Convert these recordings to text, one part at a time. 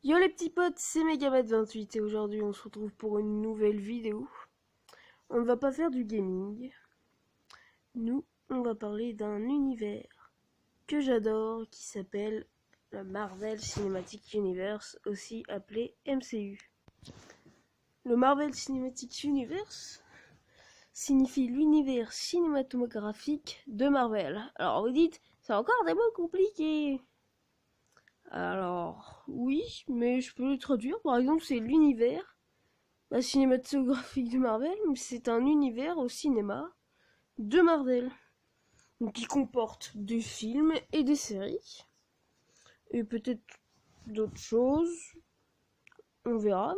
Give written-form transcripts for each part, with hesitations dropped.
Yo les petits potes, c'est Megamat28 et aujourd'hui on se retrouve pour une nouvelle vidéo. On ne va pas faire du gaming. Nous, on va parler d'un univers que j'adore qui s'appelle le Marvel Cinematic Universe, aussi appelé MCU. Le Marvel Cinematic Universe signifie l'univers cinématographique de Marvel. Alors vous dites, c'est encore des mots compliqués. Alors, oui, mais je peux le traduire. Par exemple, c'est l'univers cinématographique de Marvel, mais c'est un univers au cinéma de Marvel. Donc, qui comporte des films et des séries. Et peut-être d'autres choses. On verra.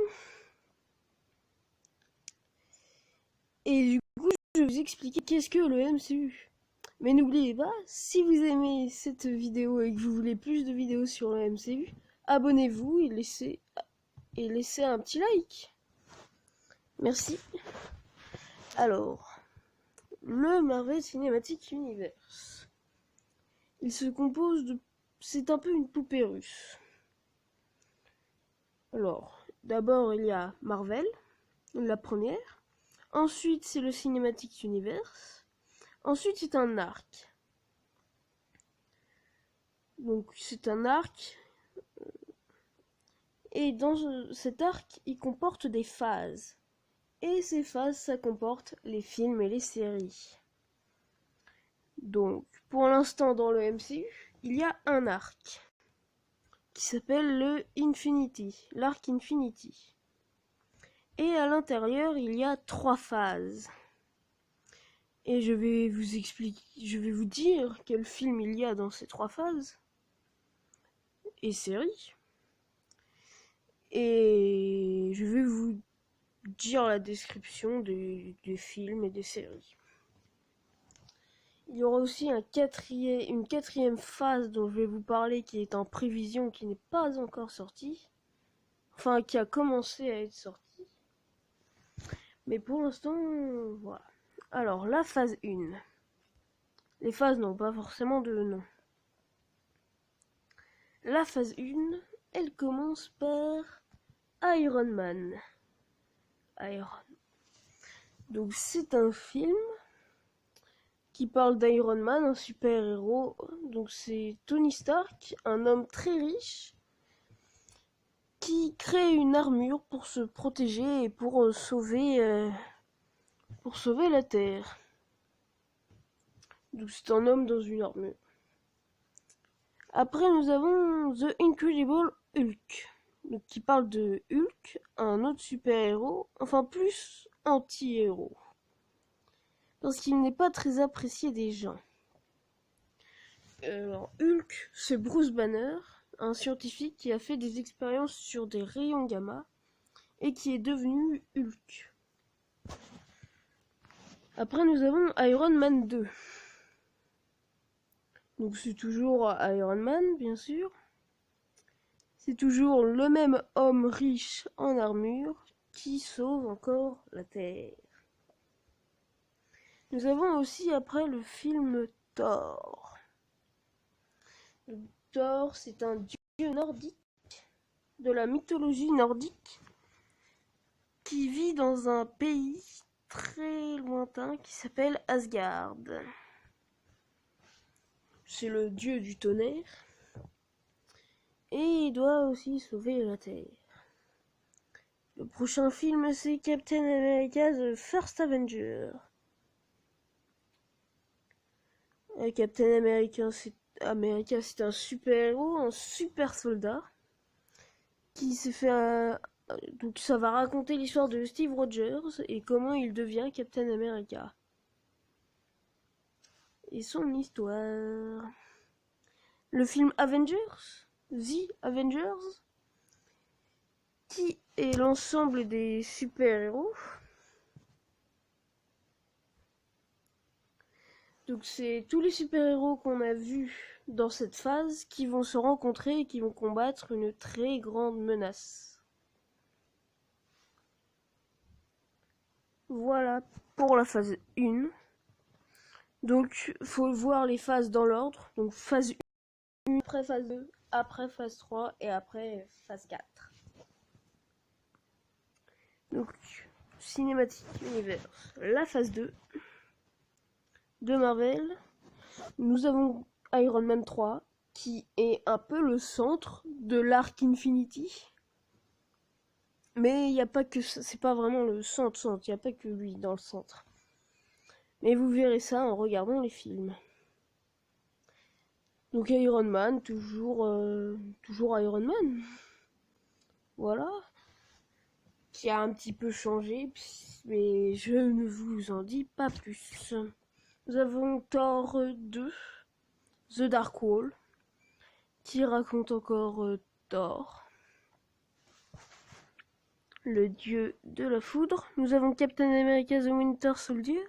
Et du coup, je vais vous expliquer qu'est-ce que le MCU. Mais n'oubliez pas, si vous aimez cette vidéo et que vous voulez plus de vidéos sur le MCU, abonnez-vous et laissez un petit like. Merci. Alors, le Marvel Cinematic Universe. Il se compose de... C'est un peu une poupée russe. Alors, d'abord il y a Marvel, la première. Ensuite c'est le Cinematic Universe. Ensuite c'est un arc. Donc c'est un arc. Et dans cet arc, il comporte des phases. Et ces phases, ça comporte les films et les séries. Donc, pour l'instant, dans le MCU, il y a un arc qui s'appelle le Infinity, l'arc Infinity. Et à l'intérieur, il y a 3 phases. Et je vais vous expliquer, je vais vous dire quel film il y a dans ces 3 phases et séries. Et je vais vous dire la description des films et des séries. Il y aura aussi une quatrième phase dont je vais vous parler qui est en prévision, qui n'est pas encore sortie. Enfin, qui a commencé à être sortie. Mais pour l'instant, voilà. Alors, la phase 1. Les phases n'ont pas forcément de nom. La phase 1, elle commence par Iron Man. Donc, c'est un film qui parle d'Iron Man, un super-héros. Donc c'est Tony Stark, un homme très riche, qui crée une armure pour se protéger et pour sauver la Terre. Donc c'est un homme dans une armure. Après nous avons The Incredible Hulk, donc qui parle de Hulk, un autre super-héros, enfin plus anti-héros, parce qu'il n'est pas très apprécié des gens. Alors, Hulk, c'est Bruce Banner, un scientifique qui a fait des expériences sur des rayons gamma et qui est devenu Hulk. Après, nous avons Iron Man 2. Donc, c'est toujours Iron Man, bien sûr. C'est toujours le même homme riche en armure qui sauve encore la Terre. Nous avons aussi après le film Thor. Thor, c'est un dieu nordique de la mythologie nordique qui vit dans un pays très lointain qui s'appelle Asgard. C'est le dieu du tonnerre et il doit aussi sauver la Terre. Le prochain film, c'est Captain America The First Avenger. Captain America, c'est un super-héros, un super soldat qui s'est fait donc ça va raconter l'histoire de Steve Rogers et comment il devient Captain America. Et son histoire. Le film Avengers, The Avengers, qui est l'ensemble des super-héros. Donc c'est tous les super-héros qu'on a vus dans cette phase qui vont se rencontrer et qui vont combattre une très grande menace. Voilà pour la phase 1. Donc faut voir les phases dans l'ordre. Donc phase 1 après phase 2 après phase 3 et après phase 4. Donc, Cinematic Universe, la phase 2 de Marvel. Nous avons Iron Man 3, qui est un peu le centre de l'arc Infinity. Mais il n'y a pas que ça, c'est pas vraiment le centre, il n'y a pas que lui dans le centre. Mais vous verrez ça en regardant les films. Donc Iron Man, toujours Iron Man. Voilà. Qui a un petit peu changé, mais je ne vous en dis pas plus. Nous avons Thor 2, The Dark World, qui raconte encore Thor, le dieu de la foudre. Nous avons Captain America The Winter Soldier,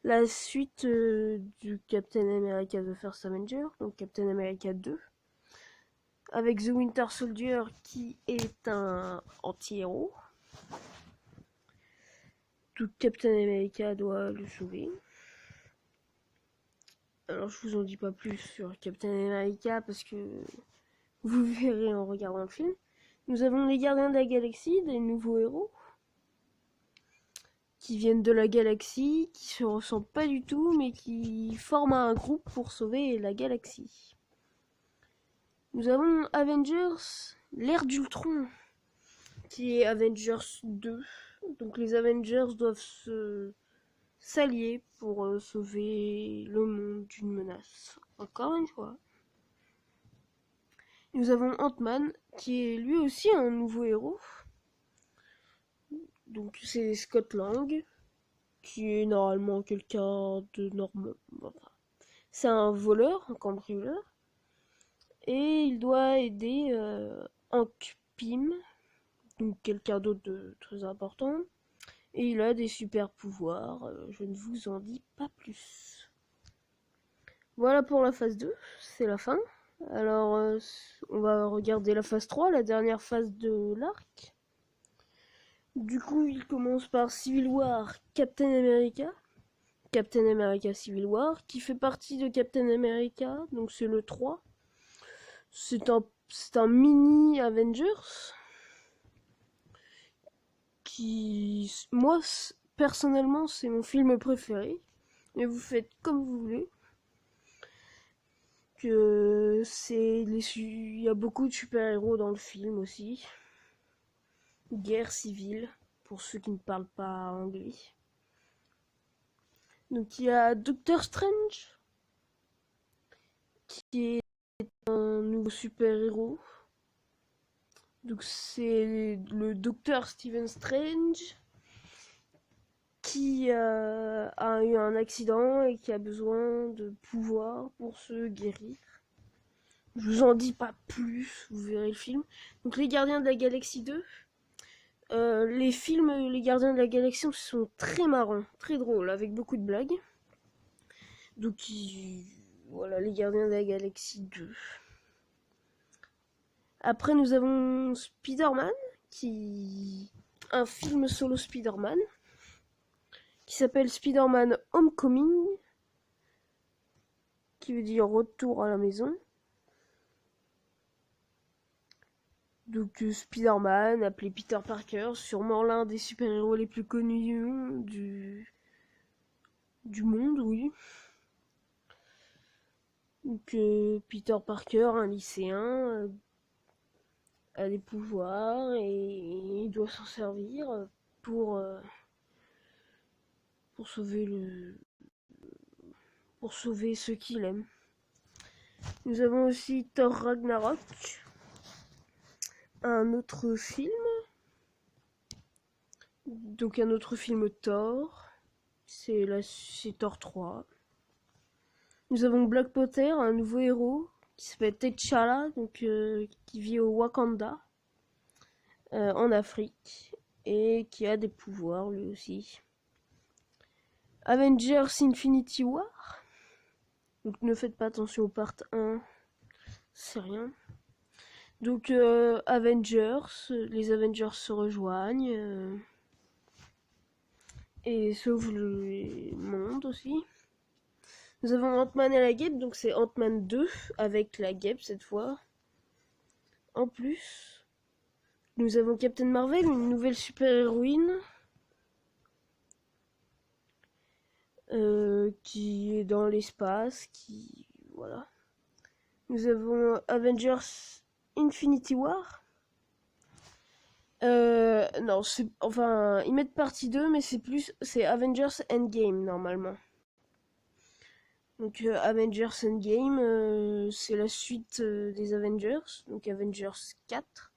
la suite du Captain America The First Avenger, donc Captain America 2, avec The Winter Soldier qui est un anti-héros. Tout Captain America doit le sauver. Alors je vous en dis pas plus sur Captain America parce que vous verrez en regardant le film. Nous avons les Gardiens de la Galaxie, des nouveaux héros qui viennent de la galaxie, qui se ressemblent pas du tout, mais qui forment un groupe pour sauver la galaxie. Nous avons Avengers, l'ère d'Ultron, qui est Avengers 2. Donc les Avengers doivent s'allier pour sauver le monde d'une menace. Encore une fois. Nous avons Ant-Man, qui est lui aussi un nouveau héros. Donc c'est Scott Lang, qui est normalement quelqu'un de normal. Enfin, c'est un voleur, un cambrioleur. Et il doit aider Hank Pym, donc quelqu'un d'autre de très important. Et il a des super pouvoirs, je ne vous en dis pas plus. Voilà pour la phase 2, c'est la fin. Alors, on va regarder la phase 3, la dernière phase de l'arc. Du coup, il commence par Civil War, Captain America Civil War, qui fait partie de Captain America, donc c'est le 3. C'est un mini Avengers qui, moi, personnellement, c'est mon film préféré. Mais vous faites comme vous voulez. Que il y a beaucoup de super-héros dans le film aussi. Guerre civile, pour ceux qui ne parlent pas anglais. Donc il y a Doctor Strange, qui est un nouveau super-héros. Donc c'est le Docteur Stephen Strange qui a eu un accident et qui a besoin de pouvoir pour se guérir. Je vous en dis pas plus, vous verrez le film. Donc les Gardiens de la Galaxie 2. Les films Les Gardiens de la Galaxie sont très marrants, très drôles, avec beaucoup de blagues. Donc voilà, les Gardiens de la Galaxie 2. Après nous avons Spider-Man, un film solo Spider-Man, qui s'appelle Spider-Man Homecoming, qui veut dire retour à la maison. Donc Spider-Man, appelé Peter Parker, sûrement l'un des super-héros les plus connus du monde, oui. Donc Peter Parker, un lycéen, a des pouvoirs et il doit s'en servir pour sauver ceux qu'il aime. Nous avons aussi Thor Ragnarok, un autre film. Donc un autre film Thor. C'est Thor 3. Nous avons Black Panther, un nouveau héros qui s'appelle T'Challa, donc qui vit au Wakanda, en Afrique, et qui a des pouvoirs lui aussi. Avengers Infinity War. Donc ne faites pas attention au part 1, c'est rien. Donc les Avengers se rejoignent et sauvent le monde aussi. Nous avons Ant-Man et la Guêpe, donc c'est Ant-Man 2 avec la Guêpe cette fois. en plus, nous avons Captain Marvel, une nouvelle super-héroïne qui est dans l'espace, voilà. Nous avons Avengers Infinity War. Non, enfin, ils mettent partie 2, mais c'est Avengers Endgame normalement. Donc Avengers Endgame, c'est la suite des Avengers, donc Avengers 4.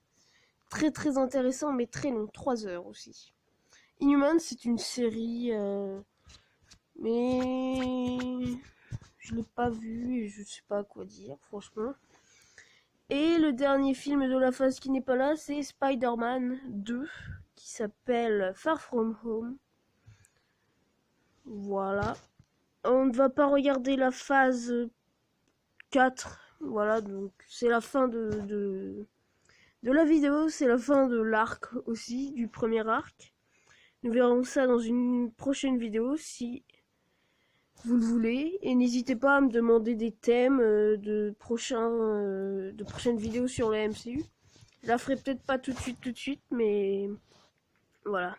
Très très intéressant, mais très long, 3 heures aussi. Inhumans, c'est une série, mais je l'ai pas vue et je sais pas quoi dire, franchement. Et le dernier film de la phase qui n'est pas là, c'est Spider-Man 2, qui s'appelle Far From Home. Voilà. On ne va pas regarder la phase 4. Voilà, donc c'est la fin de la vidéo, c'est la fin de l'arc aussi, du premier arc. Nous verrons ça dans une prochaine vidéo si vous le voulez. Et n'hésitez pas à me demander des thèmes de prochaines vidéos sur le MCU. Je la ferai peut-être pas tout de suite, mais voilà.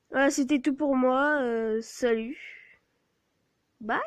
Voilà, c'était tout pour moi. Salut. Bye.